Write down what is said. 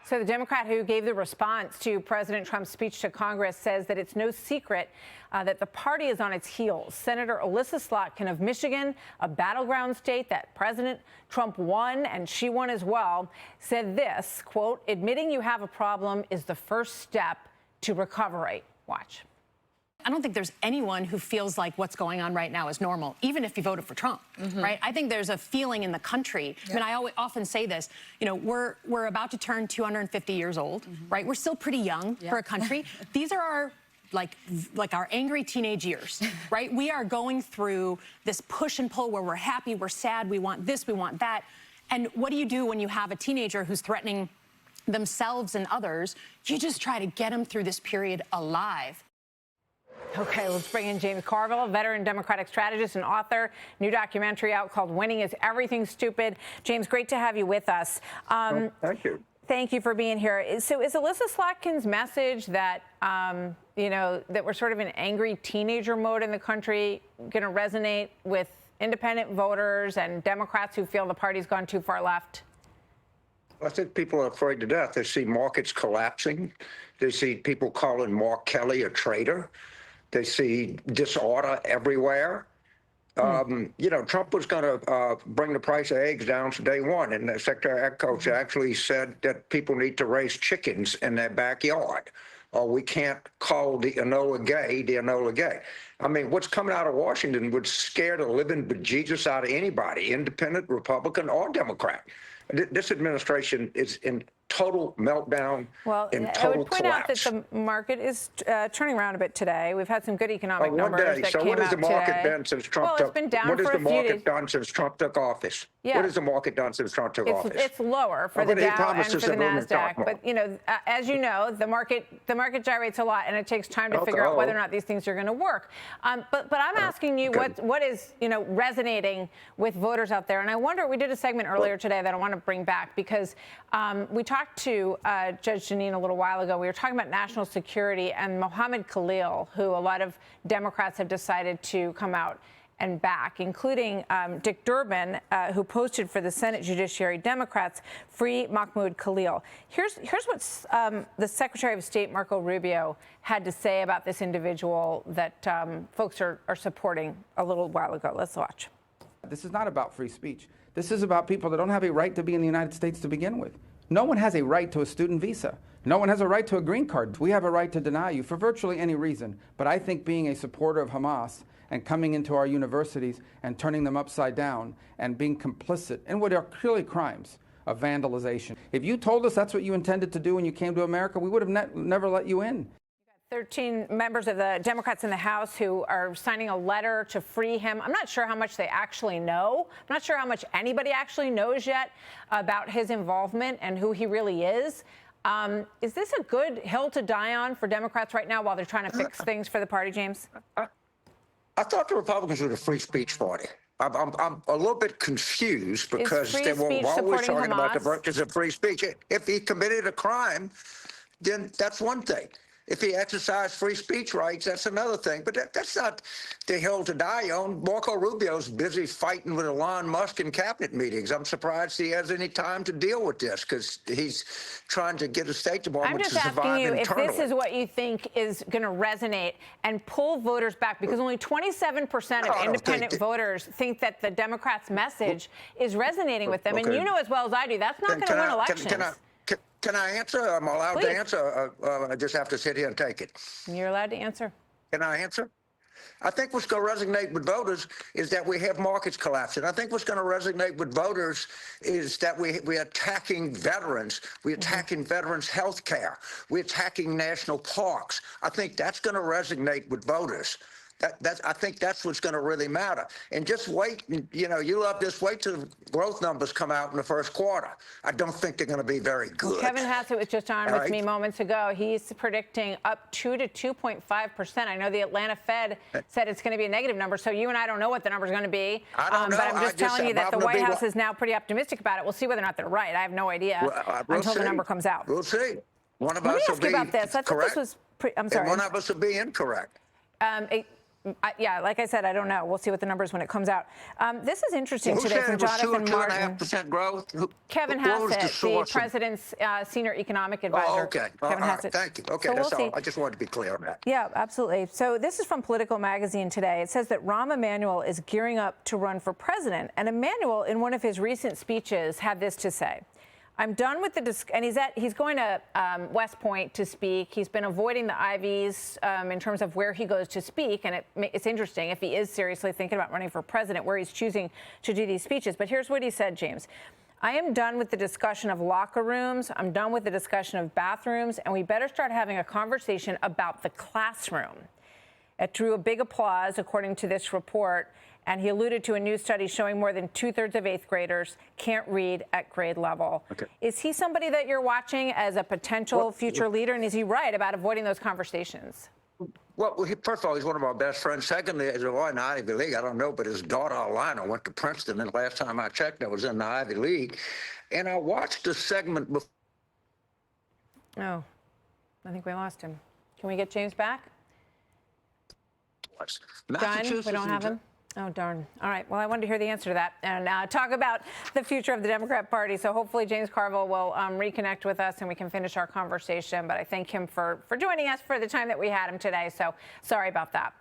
So the Democrat who gave the response to President Trump's speech to Congress says that it's no secret that the party is on its heels. Senator Alyssa Slotkin of Michigan, a battleground state that President Trump won, and she won as well, said this, quote, "Admitting you have a problem is the first step to recovery." Watch. I don't think there's anyone who feels like what's going on right now is normal, even if you voted for Trump, right? I think there's a feeling in the country. I mean, I often say this, you know, we're about to turn 250 years old, right? We're still pretty young for a country. These are our like our angry teenage years, right? We are going through this push and pull where we're happy, we're sad, we want this, we want that. And what do you do when you have a teenager who's threatening themselves and others? You just try to get them through this period alive. Okay, let's bring in James Carville, a veteran Democratic strategist and author. New documentary out called Winning is Everything Stupid. James, great to have you with us. Thank you. Thank you for being here. So is Alyssa Slotkin's message that, you know, that we're sort of in angry teenager mode in the country going to resonate with independent voters and Democrats who feel the party's gone too far left? I think people are afraid to death. They see markets collapsing. They see people calling Mark Kelly a traitor. They see disorder everywhere. You know, Trump was going to bring the price of eggs down to day one, and Secretary Agcoach actually said that people need to raise chickens in their backyard, or we can't call the Enola Gay the Enola Gay. I mean, what's coming out of Washington would scare the living bejesus out of anybody, independent, Republican, or Democrat. This administration is in total meltdown, in total I would point collapse. out that the market is turning around a bit today. We've had some good economic numbers that came out today. So what has the market been since Trump took? It's been down what has for the a few days. market done since Trump took office? What has the market done since Trump took office? It's lower for the Dow and for the NASDAQ. But, you know, as you know, the market gyrates a lot, and it takes time to figure out whether or not these things are going to work. But I'm asking you what is, you know, resonating with voters out there. And I wonder, we did a segment earlier today that I want to bring back because we talked to Judge Jeanine a little while ago. We were talking about national security and Mohammed Khalil, who a lot of Democrats have decided to come out and back, including Dick Durbin, who posted for the Senate Judiciary Democrats, free Mahmoud Khalil. Here's what the Secretary of State, Marco Rubio, had to say about this individual that folks are supporting a little while ago. Let's watch. This is not about free speech. This is about people that don't have a right to be in the United States to begin with. No one has a right to a student visa. No one has a right to a green card. We have a right to deny you for virtually any reason. But I think being a supporter of Hamas and coming into our universities and turning them upside down and being complicit in what are clearly crimes of vandalization. If you told us that's what you intended to do when you came to America, we would have never let you in. 13 members of the Democrats in the House who are signing a letter to free him. I'm not sure how much they actually know. I'm not sure how much anybody actually knows yet about his involvement and who he really is. Is this a good hill to die on for Democrats right now while they're trying to fix things for the party, James? I thought the Republicans were the free speech party. I'm a little bit confused because they were always talking about the virtues of free speech. If he committed a crime, then that's one thing. If he exercised free speech rights, that's another thing. But that's not the hill to die on. Marco Rubio's busy fighting with Elon Musk in cabinet meetings. I'm surprised he has any time to deal with this because he's trying to get a State Department to survive internally. I'm just asking you if this is what you think is going to resonate and pull voters back, because only 27% of independent voters think that the Democrats' message is resonating with them. And you know as well as I do, that's not going to win elections. Can I answer? I'm allowed to answer. I just have to sit here and take it. You're allowed to answer. Can I answer? I think what's going to resonate with voters is that we have markets collapsing. I think what's going to resonate with voters is that we're attacking veterans. We're attacking veterans' health care. We're attacking national parks. I think that's going to resonate with voters. I think that's what's going to really matter. And just wait, you know, you love this, wait till the growth numbers come out in the first quarter. I don't think they're going to be very good. Kevin Hassett was just on with me moments ago. He's predicting up 2 to 2.5%. I know the Atlanta Fed said it's going to be a negative number, so you and I don't know what the number's going to be. I don't know. But I'm just telling you that the White House is now pretty optimistic about it. We'll see whether or not they're right. I have no idea until the number comes out. We'll see. One of Let me us ask will you be about this. I thought correct. this was I'm sorry. And one of us will be incorrect. yeah, like I said, I don't know. We'll see what the numbers when it comes out. This is interesting Who today said from it was Jonathan 2 Martin. 2.5% growth? Kevin What was Hassett, the source of- president's senior economic advisor. Oh, okay. Kevin All right. Hassett. Thank you. Okay, So that's we'll all. see. I just wanted to be clear on that. Yeah, absolutely. So this is from Political Magazine today. It says that Rahm Emanuel is gearing up to run for president. And Emanuel, in one of his recent speeches, had this to say. I'm done with and he's going to West Point to speak. He's been avoiding the Ivies in terms of where he goes to speak. And it's interesting if he is seriously thinking about running for president, where he's choosing to do these speeches. But here's what he said, James. I am done with the discussion of locker rooms. I'm done with the discussion of bathrooms. And we better start having a conversation about the classroom. It drew a big applause, according to this report. And he alluded to a new study showing more than 2/3 of 8th graders can't read at grade level. Okay. Is he somebody that you're watching as a potential future leader? And is he right about avoiding those conversations? Well, first of all, he's one of our best friends. Secondly, as a lawyer in the Ivy League, I don't know, but his daughter, Alana, went to Princeton. And last time I checked, I was in the Ivy League. And I watched a segment before. Oh, I think we lost him. Can we get James back? Done? We don't have him? Oh, darn. All right. Well, I wanted to hear the answer to that and talk about the future of the Democrat Party. So hopefully James Carville will reconnect with us and we can finish our conversation. But I thank him for joining us for the time that we had him today. So sorry about that.